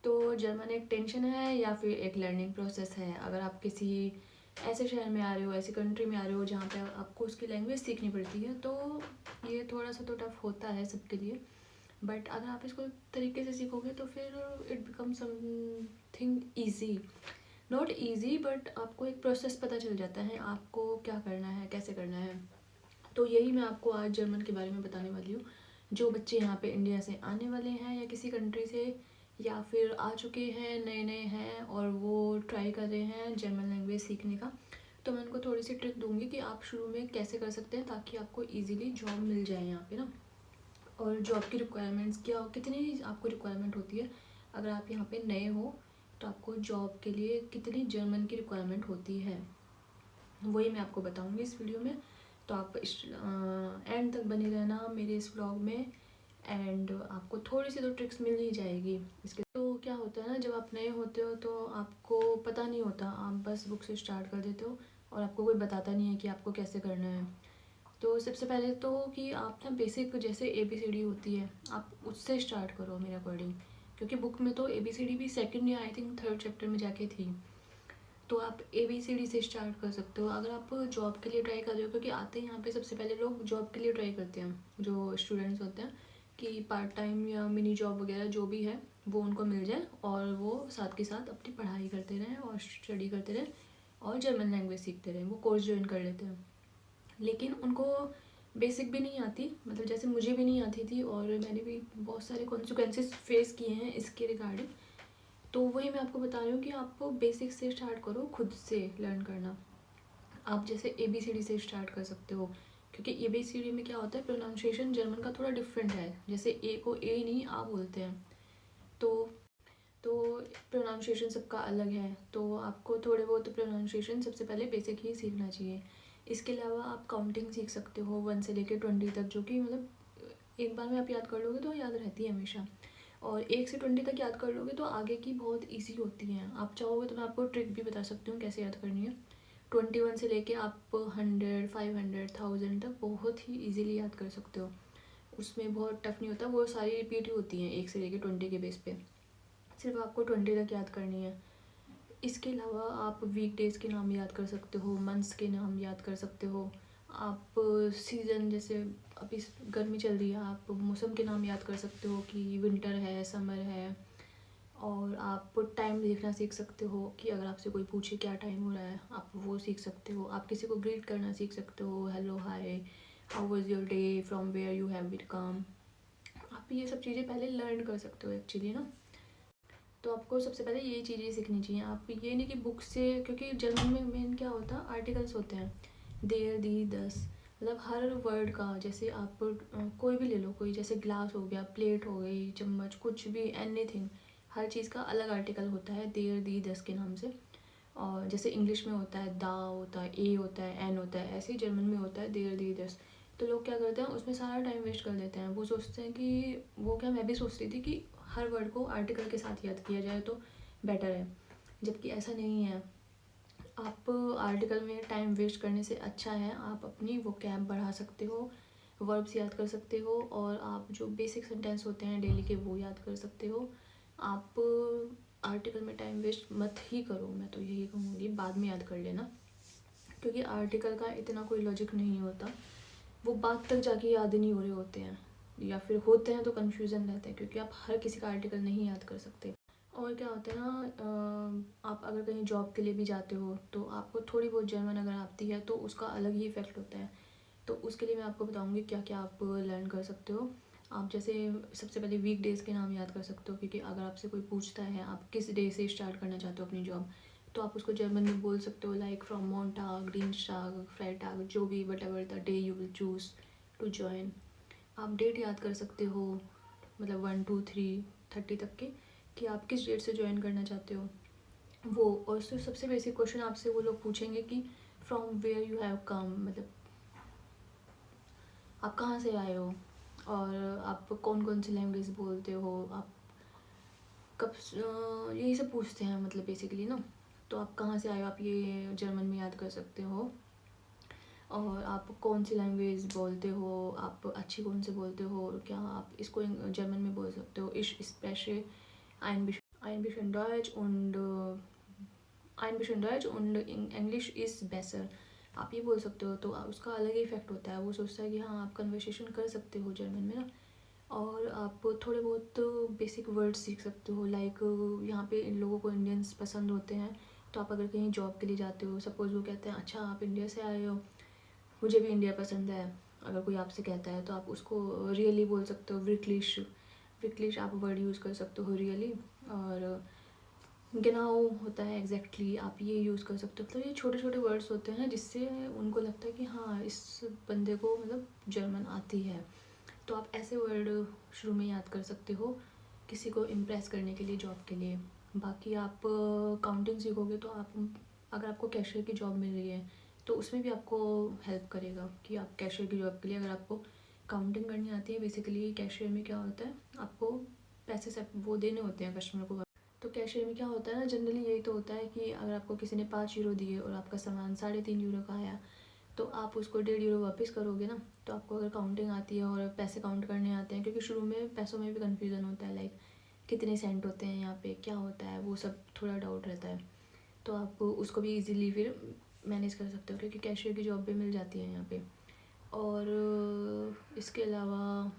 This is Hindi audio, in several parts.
तो जर्मन एक टेंशन है या फिर एक लर्निंग प्रोसेस है? अगर आप किसी ऐसे शहर में आ रहे हो, ऐसी कंट्री में आ रहे हो जहाँ पे आपको उसकी लैंग्वेज सीखनी पड़ती है, तो ये थोड़ा सा तो टफ होता है सबके लिए। बट अगर आप इसको तरीके से सीखोगे तो फिर it become something easy, not easy but आपको एक प्रोसेस पता चल जाता है आपको क्या करना है, कैसे करना है। तो यही मैं आपको आज जर्मन के बारे में बताने वाली हूँ। जो बच्चे यहाँ पे इंडिया से आने वाले हैं या किसी कंट्री से, या फिर आ चुके हैं, नए नए हैं और वो ट्राई कर रहे हैं जर्मन लैंग्वेज सीखने का, तो मैं उनको थोड़ी सी ट्रिक दूंगी कि आप शुरू में कैसे कर सकते हैं ताकि आपको ईजिली जॉब मिल जाए यहाँ पे ना। और जॉब की रिक्वायरमेंट्स क्या, कितनी आपको रिक्वायरमेंट होती है अगर आप यहाँ पे नए हो, तो आपको जॉब के लिए कितनी जर्मन की रिक्वायरमेंट होती है, वही मैं आपको बताऊंगी इस वीडियो में। तो आप एंड तक बने रहना मेरे इस व्लॉग में, एंड आपको थोड़ी सी तो ट्रिक्स मिल ही जाएगी इसके। तो क्या होता है ना, जब आप नए होते हो तो आपको पता नहीं होता, आप बस बुक से स्टार्ट कर देते हो और आपको कोई बताता नहीं है कि आपको कैसे करना है। तो सबसे पहले तो कि आप ना बेसिक जैसे ABCD होती है, आप उससे स्टार्ट करो मेरे अकॉर्डिंग, क्योंकि बुक में तो ABCD भी सेकंड या आई थिंक थर्ड चैप्टर में जाके थी। तो आप ABCD से स्टार्ट कर सकते हो अगर आप जॉब के लिए ट्राई कर रहे हो, क्योंकि आते हैं यहाँ पे सबसे पहले लोग जॉब के लिए ट्राई करते हैं, जो स्टूडेंट्स होते हैं कि पार्ट टाइम या मिनी जॉब वगैरह जो भी है वो उनको मिल जाए और वो साथ के साथ अपनी पढ़ाई करते रहें और स्टडी करते रहें और जर्मन लैंग्वेज सीखते रहें, वो कोर्स ज्वाइन कर लेते हैं। लेकिन उनको बेसिक भी नहीं आती, मतलब जैसे मुझे भी नहीं आती थी और मैंने भी बहुत सारे कॉन्सिक्वेंसेस फेस किए हैं इसके रिगार्डिंग। तो वही मैं आपको बता रही हूँ कि आपको बेसिक से स्टार्ट करो, खुद से लर्न करना। आप जैसे ABCD से स्टार्ट कर सकते हो, क्योंकि ABCD में क्या होता है, प्रोनाउंसिएशन जर्मन का थोड़ा डिफरेंट है, जैसे ए को ए नहीं आ बोलते हैं। तो तो प्रोनाउंसिएशन सबका अलग है, तो आपको थोड़े बहुत प्रोनाउंसिएशन सबसे पहले बेसिक ही सीखना चाहिए। इसके अलावा आप काउंटिंग सीख सकते हो 1 से लेकर 20 तक, जो कि मतलब एक बार में आप याद कर लोगे तो याद रहती है हमेशा। और 1 से 20 तक याद कर लोगे तो आगे की बहुत ईजी होती हैं। आप चाहोगे तो मैं आपको ट्रिक भी बता सकती हूँ कैसे याद करनी है। 21 से लेके आप 100, 500, 1000 तक बहुत ही इजीली याद कर सकते हो। उसमें बहुत टफ नहीं होता, वो सारी रिपीट ही होती हैं 1 से लेके 20 के बेस पे, सिर्फ आपको 20 तक याद करनी है। इसके अलावा आप वीक डेज़ के नाम याद कर सकते हो, मंथ्स के नाम याद कर सकते हो। आप सीज़न, जैसे अभी गर्मी चल रही है, आप मौसम के नाम याद कर सकते हो कि विंटर है, समर है। और आप टाइम देखना सीख सकते हो कि अगर आपसे कोई पूछे क्या टाइम हो रहा है, आप वो सीख सकते हो। आप किसी को ग्रीट करना सीख सकते हो, hello, hi, how was your day, from where you have been come. आप ये सब चीज़ें पहले लर्न कर सकते हो एक्चुअली ना। तो आपको सबसे पहले ये चीज़ें सीखनी चाहिए। आप ये नहीं कि बुक से, क्योंकि जर्मन में मेन क्या होता है, आर्टिकल्स होते हैं, देर, दी, दस, मतलब हर वर्ड का। जैसे आप कोई भी ले लो, कोई जैसे ग्लास हो गया, प्लेट हो गई, चम्मच, कुछ भी, एनीथिंग, हर चीज़ का अलग आर्टिकल होता है देर, दी, दस के नाम से। और जैसे इंग्लिश में होता है दा, होता है ए, होता है एन, होता है, ऐसे ही जर्मन में होता है देर, दी, दस। तो लोग क्या करते हैं, उसमें सारा टाइम वेस्ट कर देते हैं। वो सोचते हैं कि वो, क्या मैं भी सोचती थी कि हर वर्ड को आर्टिकल के साथ याद किया जाए तो बेटर है, जबकि ऐसा नहीं है। आप आर्टिकल में टाइम वेस्ट करने से अच्छा है आप अपनी वोकैब बढ़ा सकते हो, वर्ब्स याद कर सकते हो, और आप जो बेसिक सेंटेंस होते हैं डेली के वो याद कर सकते हो। आप आर्टिकल में टाइम वेस्ट मत ही करो, मैं तो यही कहूँगी, बाद में याद कर लेना, क्योंकि आर्टिकल का इतना कोई लॉजिक नहीं होता, वो बात तक जाके याद नहीं हो रहे होते हैं, या फिर होते हैं तो कन्फ्यूज़न रहता है, क्योंकि आप हर किसी का आर्टिकल नहीं याद कर सकते। और क्या होता है ना, आप अगर कहीं जॉब के लिए भी जाते हो तो आपको थोड़ी बहुत जर्मन अगर आती है तो उसका अलग ही इफ़ेक्ट होता है। तो उसके लिए मैं आपको बताऊंगी क्या क्या आप लर्न कर सकते हो। आप जैसे सबसे पहले वीक डेज़ के नाम याद कर सकते हो, क्योंकि अगर आपसे कोई पूछता है आप किस डे से स्टार्ट करना चाहते हो अपनी जॉब, तो आप उसको जर्मन में बोल सकते हो, लाइक फ्रॉम मोंटाग, डीनस्टाग, फ्राइटाग, जो भी, whatever the day you will choose to join. आप डेट याद कर सकते हो, मतलब 1, 2, 3, 30 तक के, कि आप किस डेट से ज्वाइन करना चाहते हो वो। और उससे सबसे बेसिक क्वेश्चन आपसे वो लोग पूछेंगे कि from where you have come, मतलब आप कहाँ से आए हो, और आप कौन कौन सी लैंग्वेज बोलते हो, आप कब, यही सब पूछते हैं मतलब बेसिकली ना। तो आप कहाँ से आए हो, आप ये जर्मन में याद कर सकते हो। और आप कौन सी लैंग्वेज बोलते हो, आप अच्छी कौन से बोलते हो, और क्या आप इसको जर्मन में बोल सकते हो, इश स्पेशे आइन। ein bisschen Deutsch und English is better, आप ये बोल सकते हो। तो उसका अलग ही इफेक्ट होता है, वो सोचता है कि हाँ आप कन्वर्सेशन कर सकते हो जर्मन में ना, और आप थोड़े बहुत बेसिक वर्ड सीख सकते हो। लाइक यहाँ पे इन लोगों को इंडियंस पसंद होते हैं, तो आप अगर कहीं जॉब के लिए जाते हो, सपोज़ वो कहते हैं अच्छा आप इंडिया से आए हो, मुझे भी इंडिया पसंद है, अगर कोई आपसे कहता है तो आप उसको रियली बोल सकते हो, विक्लिश विक्लिश आप वर्ड यूज़ कर सकते हो रियली। और गेनाउ होता है एग्जैक्टली, आप ये यूज़ कर सकते हो। मतलब ये छोटे छोटे वर्ड्स होते हैं जिससे उनको लगता है कि हाँ इस बंदे को मतलब जर्मन आती है। तो आप ऐसे वर्ड शुरू में याद कर सकते हो किसी को इम्प्रेस करने के लिए जॉब के लिए। बाकी आप काउंटिंग सीखोगे तो आप, अगर आपको कैशियर की जॉब मिल रही है तो उसमें भी आपको हेल्प करेगा कि आप कैशियर की जॉब के लिए, अगर आपको काउंटिंग करनी आती है, बेसिकली कैशियर में क्या होता है, आपको पैसे सब वो देने होते हैं कस्टमर को। तो कैशियर में क्या होता है ना, जनरली यही तो होता है कि अगर आपको किसी ने 5 यूरो दिए और आपका सामान 3.5 यूरो का आया, तो आप उसको 1.5 यूरो वापस करोगे ना। तो आपको अगर काउंटिंग आती है और पैसे काउंट करने आते हैं, क्योंकि शुरू में पैसों में भी कन्फ्यूज़न होता है, लाइक कितने सेंट होते हैं यहाँ पे, क्या होता है, वो सब थोड़ा डाउट रहता है। तो आप उसको भी इजीली फिर मैनेज कर सकते हो, क्योंकि कैशियर की जॉब भी मिल जाती है यहाँ पे। और इसके अलावा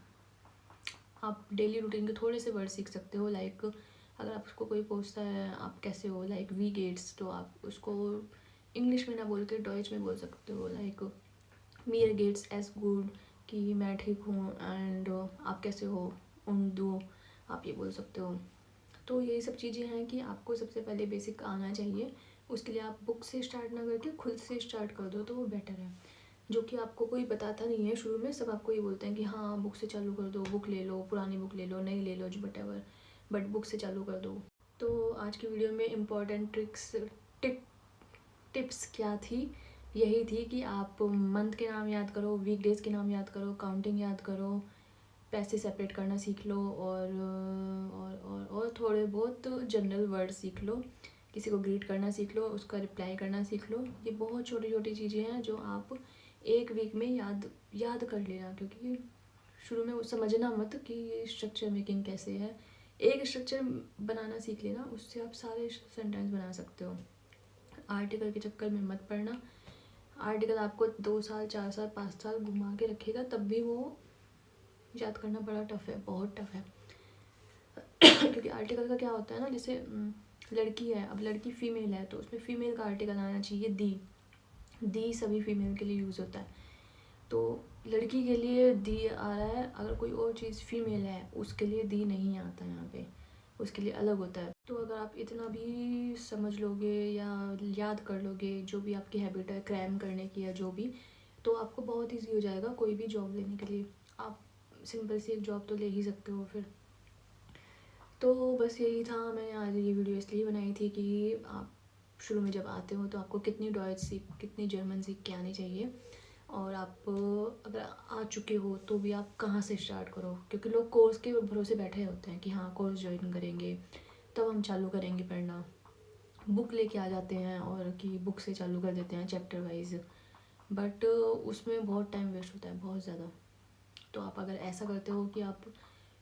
आप डेली रूटीन के थोड़े से वर्ड सीख सकते हो। लाइक अगर आपको कोई पूछता है आप कैसे हो, लाइक वी गेट्स, तो आप उसको इंग्लिश में ना बोल के डॉइच में बोल सकते हो, लाइक मीर गेट्स एज गुड, कि मैं ठीक हूँ, एंड आप कैसे हो, उन दो, आप ये बोल सकते हो। तो यही सब चीज़ें हैं कि आपको सबसे पहले बेसिक आना चाहिए। उसके लिए आप बुक से स्टार्ट ना करके खुद से स्टार्ट कर दो तो वो बेटर है। जो कि आपको कोई बताता नहीं है शुरू में, सब आपको ये बोलते हैं कि हाँ बुक से चालू कर दो, बुक ले लो, पुरानी बुक ले लो, नई ले लो, जो वटेवर, बट बुक से चालू कर दो। तो आज की वीडियो में इम्पॉर्टेंट टिप्स क्या थी, यही थी कि आप मंथ के नाम याद करो, वीकडेज के नाम याद करो, काउंटिंग याद करो, पैसे सेपरेट करना सीख लो, और थोड़े बहुत जनरल वर्ड सीख लो, किसी को ग्रीट करना सीख लो, उसका रिप्लाई करना सीख लो। ये बहुत छोटी छोटी चीज़ें हैं जो आप एक वीक में याद कर लेना, क्योंकि शुरू में वो समझना मत कि स्ट्रक्चर मेकिंग कैसे है। एक स्ट्रक्चर बनाना सीख लेना, उससे आप सारे सेंटेंस बना सकते हो। आर्टिकल के चक्कर में मत पड़ना, आर्टिकल आपको 2 साल 4 साल 5 साल घुमा के रखेगा, तब भी वो याद करना बड़ा टफ है, बहुत टफ है। क्योंकि आर्टिकल का क्या होता है ना, जैसे लड़की है, अब लड़की फीमेल है तो उसमें फीमेल का आर्टिकल आना चाहिए, दी सभी फीमेल के लिए यूज़ होता है। तो लड़की के लिए दी आ रहा है, अगर कोई और चीज़ फीमेल है उसके लिए दी नहीं आता यहाँ पे, उसके लिए अलग होता है। तो अगर आप इतना भी समझ लोगे या याद कर लोगे, जो भी आपकी हैबिट है क्रैम करने की या जो भी, तो आपको बहुत ईजी हो जाएगा कोई भी जॉब लेने के लिए। आप सिंपल सी एक जॉब तो ले ही सकते हो फिर। तो बस यही था, मैंने आज ये वीडियो इसलिए बनाई थी कि आप शुरू में जब आते हो तो आपको कितनी जर्मन सीख के आनी चाहिए, और आप अगर आ चुके हो तो भी आप कहाँ से स्टार्ट करो, क्योंकि लोग कोर्स के भरोसे बैठे होते हैं कि हाँ कोर्स ज्वाइन करेंगे तब हम चालू करेंगे पढ़ना, बुक लेके आ जाते हैं और कि बुक से चालू कर देते हैं चैप्टर वाइज, बट उसमें बहुत टाइम वेस्ट होता है, बहुत ज़्यादा। तो आप अगर ऐसा करते हो कि आप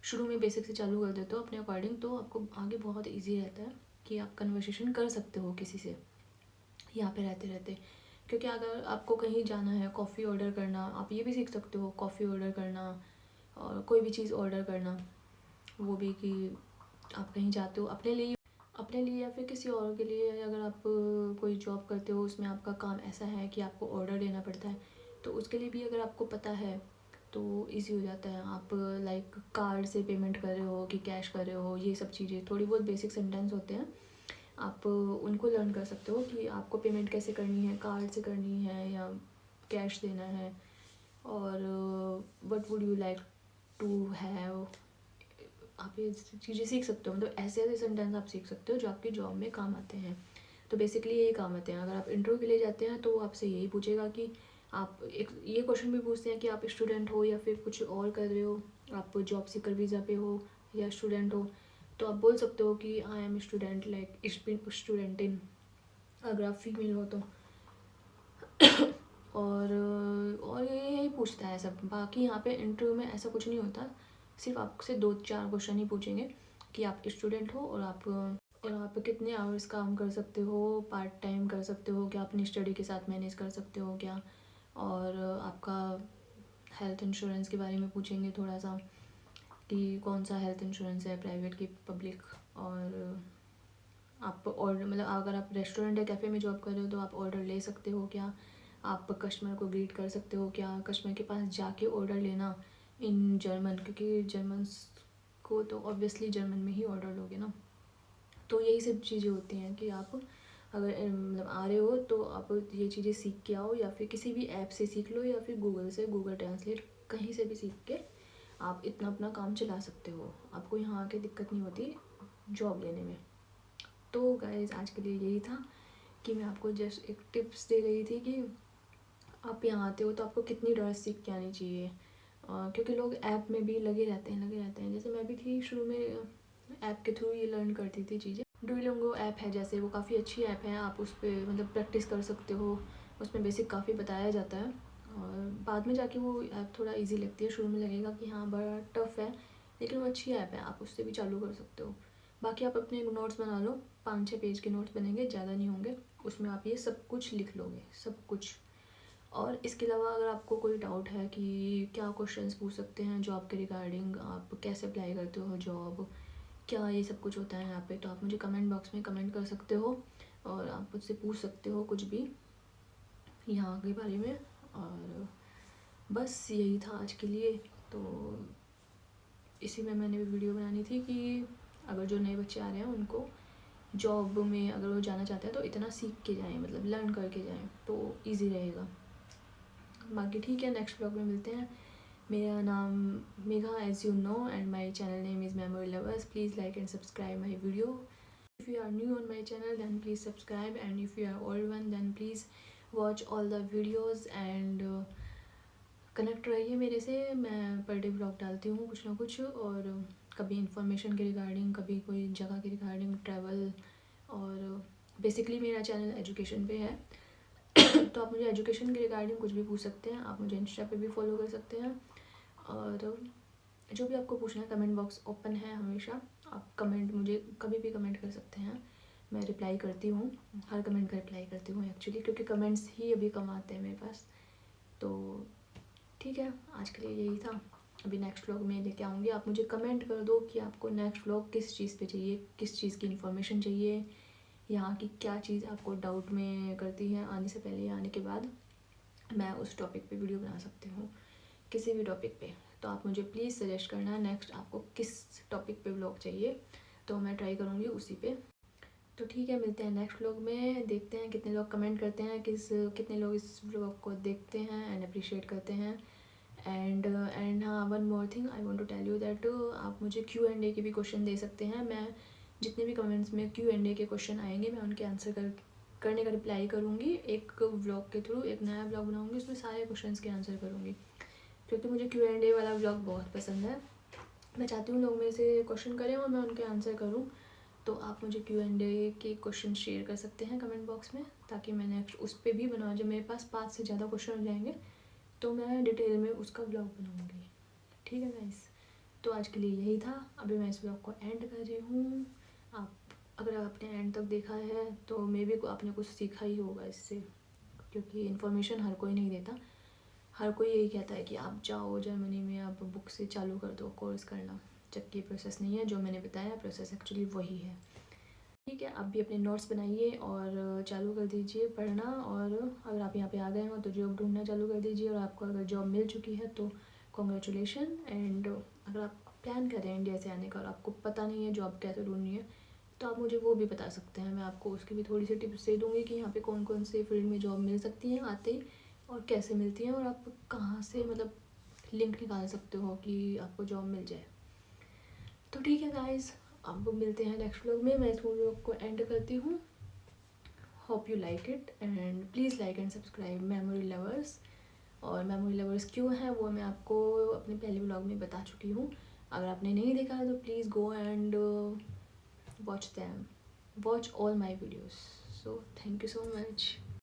शुरू में बेसिक से चालू कर देते हो अपने अकॉर्डिंग, तो आपको आगे बहुत ईजी रहता है कि आप कन्वर्सेशन कर सकते हो किसी से यहाँ पे रहते रहते। क्योंकि अगर आपको कहीं जाना है, कॉफ़ी ऑर्डर करना, आप ये भी सीख सकते हो, कॉफ़ी ऑर्डर करना और कोई भी चीज़ ऑर्डर करना, वो भी कि आप कहीं जाते हो अपने लिए या फिर किसी और के लिए। अगर आप कोई जॉब करते हो, उसमें आपका काम ऐसा है कि आपको ऑर्डर देना पड़ता है, तो उसके लिए भी अगर आपको पता है तो इजी हो जाता है। आप लाइक कार्ड से पेमेंट कर रहे हो कि कैश कर रहे हो, ये सब चीज़ें थोड़ी बहुत बेसिक सेंटेंस होते हैं, आप उनको लर्न कर सकते हो कि आपको पेमेंट कैसे करनी है, कार्ड से करनी है या कैश देना है, और what would you like to have, आप ये चीज़ें सीख सकते हो। मतलब ऐसे ऐसे सेंटेंस आप सीख सकते हो जो आपकी जॉब में काम आते हैं। तो बेसिकली यही काम आते हैं। अगर आप इंटरव्यू के लिए जाते हैं तो वो आपसे यही पूछेगा कि आप, एक ये क्वेश्चन भी पूछते हैं कि आप स्टूडेंट हो या फिर कुछ और कर रहे हो, आप जॉब सीकर वीज़ा पे हो या स्टूडेंट हो। तो आप बोल सकते हो कि I am student, like student in, अगर आप फीमेल हो तो। और ये यही पूछता है सब, बाकी यहाँ पे इंटरव्यू में ऐसा कुछ नहीं होता, सिर्फ आपसे 2-4 क्वेश्चन ही पूछेंगे कि आप स्टूडेंट हो और आप कितने आवर्स काम कर सकते हो, पार्ट टाइम कर सकते हो क्या, अपनी स्टडी के साथ मैनेज कर सकते हो क्या, और आपका हेल्थ इंश्योरेंस के बारे में पूछेंगे थोड़ा सा कि कौन सा हेल्थ इंश्योरेंस है, प्राइवेट की पब्लिक, और आप ऑर्डर मतलब अगर आप रेस्टोरेंट या कैफ़े में जॉब कर रहे हो तो आप ऑर्डर ले सकते हो क्या, आप कस्टमर को ग्रीट कर सकते हो क्या, कस्टमर के पास जाके ऑर्डर लेना इन जर्मन, क्योंकि जर्मन्स को तो ऑब्वियसली जर्मन में ही ऑर्डर लोगे ना। तो यही सब चीज़ें होती हैं कि आप अगर मतलब आ रहे हो तो आप ये चीज़ें सीख के आओ, या फिर किसी भी ऐप से सीख लो, या फिर गूगल से, गूगल ट्रांसलेट कहीं से भी सीख के आप इतना अपना काम चला सकते हो, आपको यहाँ आके दिक्कत नहीं होती जॉब लेने में। तो गाइज आज के लिए यही था कि मैं आपको जस्ट एक टिप्स दे रही थी कि आप यहाँ आते हो तो आपको कितनी ड्रेस सीख के आनी चाहिए, क्योंकि लोग ऐप में भी लगे रहते हैं। जैसे मैं भी थी शुरू में ऐप के थ्रू ये लर्न करती थी चीज़ें। डुओलिंगो ऐप है जैसे, वो काफ़ी अच्छी ऐप है, आप उस पर मतलब प्रैक्टिस कर सकते हो, उसमें बेसिक काफ़ी बताया जाता है, और बाद में जाके वो ऐप थोड़ा इजी लगती है, शुरू में लगेगा कि हाँ बड़ा टफ़ है, लेकिन वो अच्छी ऐप है, आप उससे भी चालू कर सकते हो। बाकी आप अपने नोट्स बना लो, 5-6 पेज के नोट्स बनेंगे, ज़्यादा नहीं होंगे, उसमें आप ये सब कुछ लिख लोगे, सब कुछ। और इसके अलावा अगर आपको कोई डाउट है कि क्या क्वेश्चंस पूछ सकते हैं जॉब के रिगार्डिंग, आप कैसे अप्लाई करते हो जॉब, क्या ये सब कुछ होता है यहाँ पे, तो आप मुझे कमेंट बॉक्स में कमेंट कर सकते हो, और आप मुझसे पूछ सकते हो कुछ भी यहाँ के बारे में। और बस यही था आज के लिए, तो इसी में मैंने भी वीडियो बनानी थी कि अगर जो नए बच्चे आ रहे हैं उनको जॉब में अगर वो जाना चाहते हैं तो इतना सीख के जाएं, मतलब लर्न करके जाएं, तो इजी रहेगा। बाकी ठीक है, नेक्स्ट ब्लॉग में मिलते हैं। मेरा नाम Megha as you know, and my channel name is memory lovers. Please like and subscribe my video. If you are new on my channel then please subscribe, and if you are old one then please watch all the videos and connect रहिए मेरे से। मैं पर डे ब्लॉग डालती हूँ कुछ ना कुछ, और कभी इन्फॉर्मेशन के रिगार्डिंग, कभी कोई जगह के रिगार्डिंग, ट्रैवल, और बेसिकली मेरा चैनल एजुकेशन पे है तो आप मुझे एजुकेशन के रिगार्डिंग कुछ भी पूछ सकते हैं, आप मुझे इंस्टा पे भी फॉलो कर सकते हैं, और जो भी आपको पूछना है कमेंट बॉक्स ओपन है हमेशा, आप कमेंट मुझे कभी भी कमेंट कर सकते हैं, मैं रिप्लाई करती हूँ, हर कमेंट का रिप्लाई करती हूँ एक्चुअली, क्योंकि कमेंट्स ही अभी कम आते हैं मेरे पास। तो ठीक है, आज के लिए यही था। अभी नेक्स्ट व्लॉग में लेके आऊँगी, आप मुझे कमेंट कर दो कि आपको नेक्स्ट व्लॉग किस चीज़ पे चाहिए, किस चीज़ की इन्फॉर्मेशन चाहिए, यहाँ की क्या चीज़ आपको डाउट में करती है आने से पहले या आने के बाद, मैं उस टॉपिक पे वीडियो बना सकती हूँ, किसी भी टॉपिक पे। तो आप मुझे प्लीज़ सजेस्ट करना नेक्स्ट आपको किस टॉपिक पे व्लॉग चाहिए, तो मैं ट्राई करूँगी उसी पे। तो ठीक है, मिलते हैं नेक्स्ट व्लॉग में, देखते हैं कितने लोग कमेंट करते हैं, कितने लोग इस व्लॉग को देखते हैं एंड अप्रिशिएट करते हैं। एंड हाँ, one more thing I want to tell you that आप मुझे Q&A के भी क्वेश्चन दे सकते हैं। मैं जितने भी कमेंट्स में Q&A के क्वेश्चन आएंगे मैं उनके आंसर करने का रिप्लाई करूँगी, एक व्लॉग के थ्रू एक नया व्लॉग बनाऊँगी, उसमें सारे क्वेश्चन के आंसर करूँगी, क्योंकि मुझे Q&A वाला व्लॉग बहुत पसंद है। मैं चाहती हूँ लोग मेरे से क्वेश्चन करें और मैं उनके आंसर करूँ, तो आप मुझे Q&A के क्वेश्चन शेयर कर सकते हैं कमेंट बॉक्स में, ताकि मैं नेक्स्ट उस पर भी बनाऊँ। जब मेरे पास 5 से ज़्यादा क्वेश्चन हो जाएंगे तो मैं डिटेल में उसका ब्लॉग बनाऊँगी। ठीक है गाइस, तो आज के लिए यही था। अभी मैं इस ब्लॉग को एंड कर रही हूँ। आप अगर आपने एंड तक देखा है तो मे बी आपने कुछ सीखा ही होगा इससे, क्योंकि इन्फॉर्मेशन हर कोई नहीं देता। हर कोई यही कहता है कि आप जाओ जर्मनी में, आप बुक से चालू कर दो कोर्स करना, जबकि प्रोसेस नहीं है। जो मैंने बताया प्रोसेस एक्चुअली वही है। ठीक है, आप भी अपने नोट्स बनाइए और चालू कर दीजिए पढ़ना, और अगर आप यहाँ पे आ गए हो तो जॉब ढूंढना चालू कर दीजिए, और आपको अगर जॉब मिल चुकी है तो कॉन्ग्रेचुलेशन। एंड अगर आप प्लान कर रहे हैं इंडिया से आने का और आपको पता नहीं है जॉब कैसे ढूंढनी है, तो आप मुझे वो भी बता सकते हैं, मैं आपको उसकी भी थोड़ी सी टिप्स दे दूँगी कि यहाँ पे कौन कौन से फील्ड में जॉब मिल सकती हैं आते ही, और कैसे मिलती हैं, और आप कहाँ से मतलब लिंक निकाल सकते हो कि आपको जॉब मिल जाए। तो ठीक है गाइस, अब मिलते हैं नेक्स्ट व्लॉग में। मैं इस व्लॉग को एंड करती हूँ। Hope you like it, and please like and subscribe memory lovers. और मेमोरी लवर्स क्यों है वो मैं आपको अपने पहले व्लॉग में बता चुकी हूँ। अगर आपने नहीं देखा है तो please go and watch them, watch all my videos. So thank you so much.